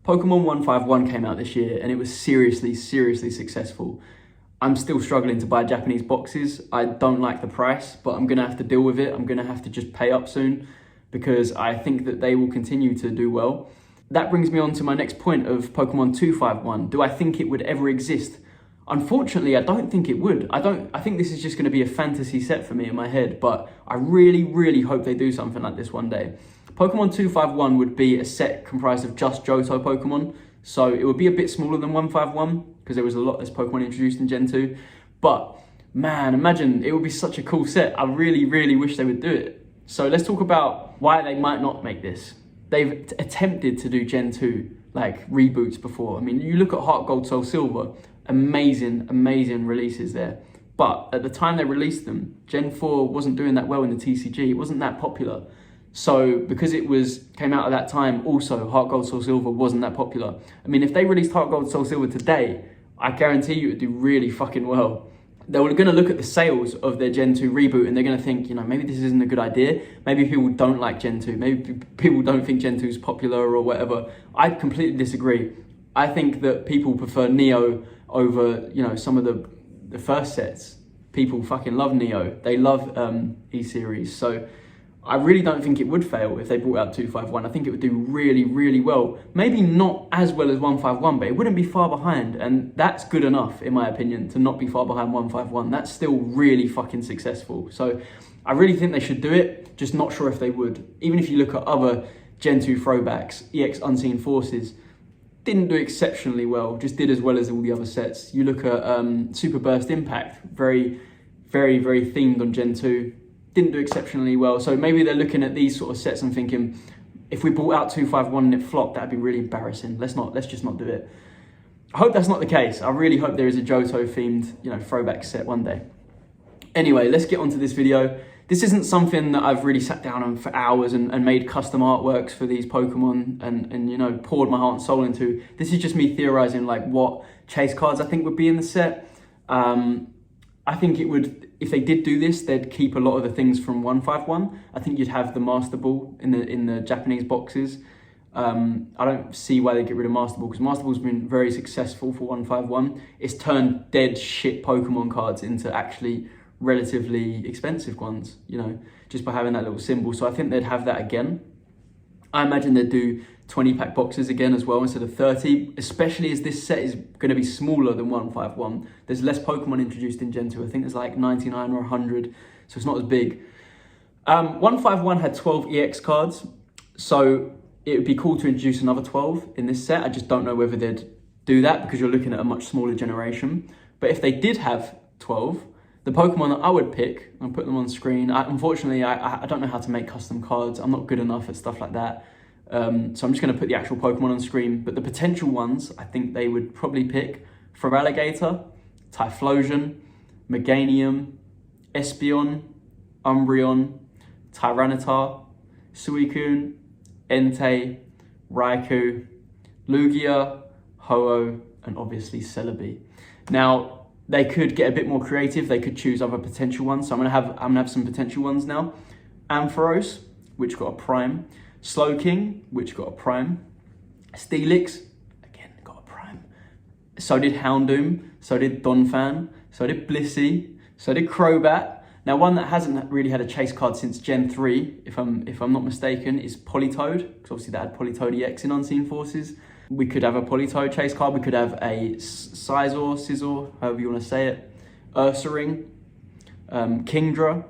Pokemon 151 came out this year and it was seriously successful. I'm still struggling to buy Japanese boxes. I don't like the price, but I'm gonna have to deal with it. I'm gonna have to just pay up soon because I think that they will continue to do well. That brings me on to my next point of Pokemon 251. Do I think it would ever exist? Unfortunately, I don't think it would. I think this is just gonna be a fantasy set for me in my head, but I really hope they do something like this one day. Pokemon 251 would be a set comprised of just Johto Pokemon. So it would be a bit smaller than 151 because there was a lot less Pokemon introduced in Gen 2. But man, imagine, it would be such a cool set. I really wish they would do it. So let's talk about why they might not make this. They've attempted to do Gen 2 like reboots before. I mean, you look at Heart Gold, Soul Silver, amazing releases there. But at the time they released them, Gen 4 wasn't doing that well in the TCG. It wasn't that popular. So because it came out at that time, also Heart Gold, Soul Silver wasn't that popular. I mean, if they released Heart Gold, Soul Silver today, I guarantee you it would do really fucking well. They were going to look at the sales of their Gen 2 reboot and they're going to think, you know, maybe this isn't a good idea. Maybe people don't like Gen 2. Maybe people don't think Gen 2 is popular or whatever. I completely disagree. I think that people prefer Neo over, you know, some of the first sets. People fucking love Neo. They love E-Series. So I really don't think it would fail if they brought out 251. I think it would do really well. Maybe not as well as 151, but it wouldn't be far behind. And that's good enough, in my opinion, to not be far behind 151. That's still really fucking successful. So I really think they should do it, just not sure if they would. Even if you look at other Gen 2 throwbacks, EX Unseen Forces, didn't do exceptionally well, just did as well as all the other sets. You look at Super Burst Impact, very themed on Gen 2, didn't do exceptionally well. So maybe they're looking at these sort of sets and thinking, if we brought out 251 and it flopped, that'd be really embarrassing. Let's just not do it. I hope that's not the case. I really hope there is a Johto themed, you know, throwback set one day. Anyway, let's get onto this video. This isn't something that I've really sat down on for hours and made custom artworks for these Pokemon and you know, poured my heart and soul into. This is just me theorizing like what chase cards I think would be in the set. I think it would, if they did do this, they'd keep a lot of the things from 151. I think you'd have the Master Ball in the Japanese boxes. I don't see why they get rid of Master Ball because Master Ball's been very successful for 151. It's turned dead shit Pokemon cards into actually relatively expensive ones, you know, just by having that little symbol. So I think they'd have that again. I imagine they'd do 20-pack boxes again as well instead of 30, especially as this set is going to be smaller than 151. There's less Pokemon introduced in Gen 2. I think there's like 99 or 100, so it's not as big. 151 had 12 EX cards, so it would be cool to introduce another 12 in this set. I just don't know whether they'd do that because you're looking at a much smaller generation. But if they did have 12, the Pokemon that I would pick, I'll put them on screen. Unfortunately, I don't know how to make custom cards. I'm not good enough at stuff like that. So I'm just going to put the actual Pokemon on screen. But the potential ones, I think they would probably pick Feraligatr, Typhlosion, Meganium, Espeon, Umbreon, Tyranitar, Suicune, Entei, Raikou, Lugia, Ho-Oh, and obviously Celebi. Now, they could get a bit more creative. They could choose other potential ones. So I'm gonna have some potential ones now. Ampharos, which got a prime. Slowking, which got a prime. Steelix, again, got a prime. So did Houndoom, so did Donphan, so did Blissey, so did Crobat. Now, one that hasn't really had a chase card since Gen 3, if I'm not mistaken, is Politoed, because obviously they had Politoed EX in Unseen Forces. We could have a Politoed chase card, we could have a Scizor, however you want to say it, Ursaring, Kingdra.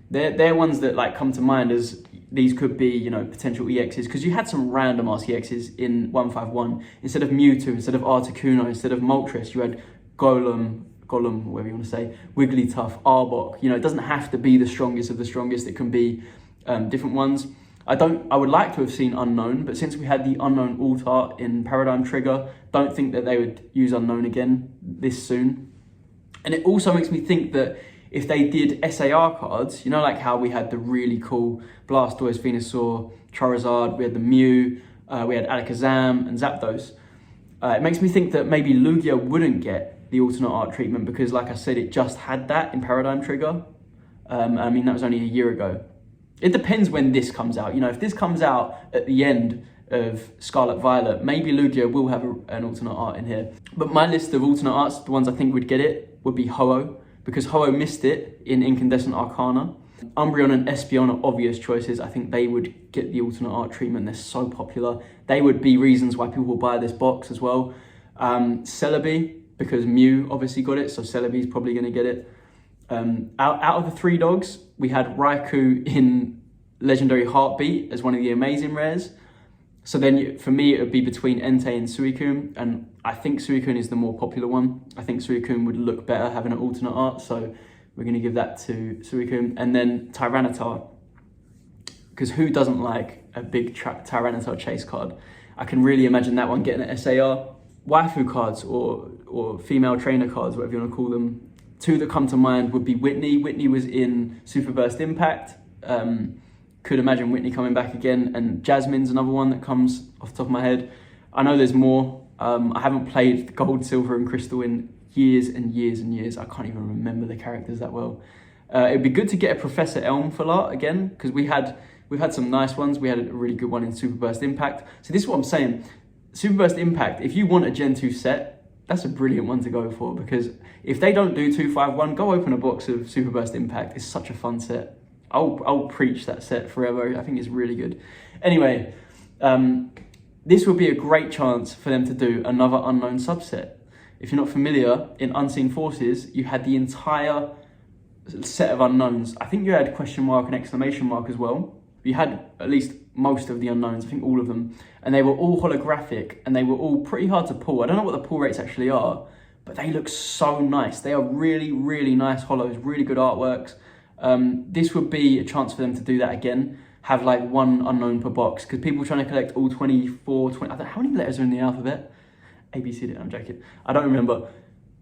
They're ones that like come to mind as these could be, you know, potential EXs, because you had some random ass EXs in 151. Instead of Mewtwo, instead of Articuno, instead of Moltres, you had Golem, whatever you want to say, Wigglytuff, Arbok. You know, it doesn't have to be the strongest of the strongest. It can be different ones. I would like to have seen Unknown, but since we had the Unknown alt art in Paradigm Trigger, don't think that they would use Unknown again this soon. And it also makes me think that if they did SAR cards, you know, like how we had the really cool Blastoise, Venusaur, Charizard, we had the Mew, we had Alakazam and Zapdos. It makes me think that maybe Lugia wouldn't get the alternate art treatment because, like I said, it just had that in Paradigm Trigger. I mean, that was only a year ago. It depends when this comes out. You know, if this comes out at the end of Scarlet Violet. Maybe Lugia will have an alternate art in here. But my list of alternate arts, the ones I think would get it, would be Ho-Oh, because Ho-Oh missed it in Incandescent Arcana. Umbreon and Espeon are obvious choices. I think they would get the alternate art treatment. They're so popular. They would be reasons why people will buy this box as well. Celebi, because Mew obviously got it, so Celebi's probably going to get it. Out of the 3 dogs, we had Raikou in Legendary Heartbeat as one of the amazing rares. So then for me, it would be between Entei and Suicune, and I think Suicune is the more popular one. I think Suicune would look better having an alternate art, so we're going to give that to Suicune. And then Tyranitar, because who doesn't like a big Tyranitar chase card? I can really imagine that one getting an SAR. Waifu cards or female trainer cards, whatever you want to call them. 2 that come to mind would be Whitney. Whitney was in Super Burst Impact. Could imagine Whitney coming back again. And Jasmine's another one that comes off the top of my head. I know there's more. I haven't played Gold, Silver and Crystal in years and years and years. I can't even remember the characters that well. It'd be good to get a Professor Elm full art again, because we've had some nice ones. We had a really good one in Super Burst Impact. So this is what I'm saying. Super Burst Impact, if you want a Gen 2 set, that's a brilliant one to go for, because if they don't do 251, go open a box of Super Burst Impact. It's such a fun set. I'll preach that set forever. I think it's really good. Anyway, this would be a great chance for them to do another unknown subset. If you're not familiar, in Unseen Forces, you had the entire set of unknowns. I think you had question mark and exclamation mark as well. You had at least most of the unknowns, I think all of them. And they were all holographic, and they were all pretty hard to pull. I don't know what the pull rates actually are, but they look so nice. They are really, really nice holos, really good artworks. This would be a chance for them to do that again. Have like 1 unknown per box, because people trying to collect all 24, 20, I don't know, how many letters are in the alphabet? A, B, C, D, I'm joking. I don't remember.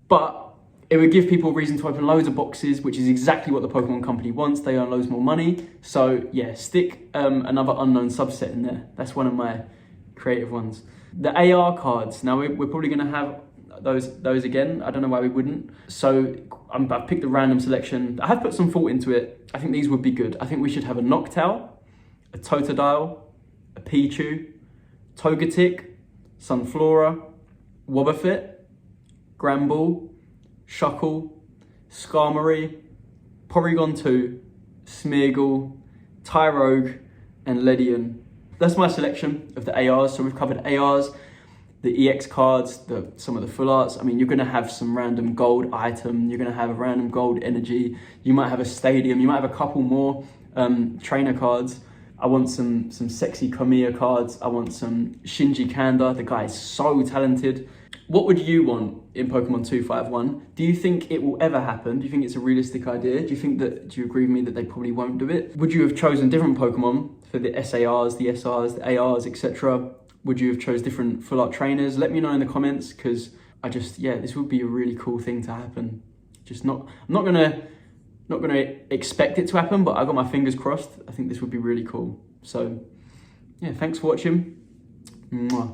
But it would give people a reason to open loads of boxes, which is exactly what the Pokemon company wants. They earn loads more money. So yeah, stick another unknown subset in there. That's one of my creative ones. The AR cards, now we're probably going to have those again. I don't know why we wouldn't. So I've picked a random selection. I have put some thought into it. I think these would be good. I think we should have a Noctowl, a Totodile, a Pichu, Togetic, Sunflora, Wobbuffet, Granbull, Shuckle, Skarmory, Porygon 2, Smeargle, Tyrogue, and Ledian. That's my selection of the ARs. So we've covered ARs, the EX cards, some of the full arts. I mean, you're going to have some random gold item. You're going to have a random gold energy. You might have a stadium. You might have a couple more trainer cards. I want some sexy Kamiya cards. I want some Shinji Kanda. The guy is so talented. What would you want in Pokemon 251? Do you think it will ever happen? Do you think it's a realistic idea? Do you agree with me that they probably won't do it? Would you have chosen different Pokemon for the SARs, the SRs, the ARs, etc.? Would you have chose different full art trainers? Let me know in the comments, because this would be a really cool thing to happen. I'm not gonna expect it to happen, but I got my fingers crossed. I think this would be really cool. So yeah, thanks for watching. Mwah.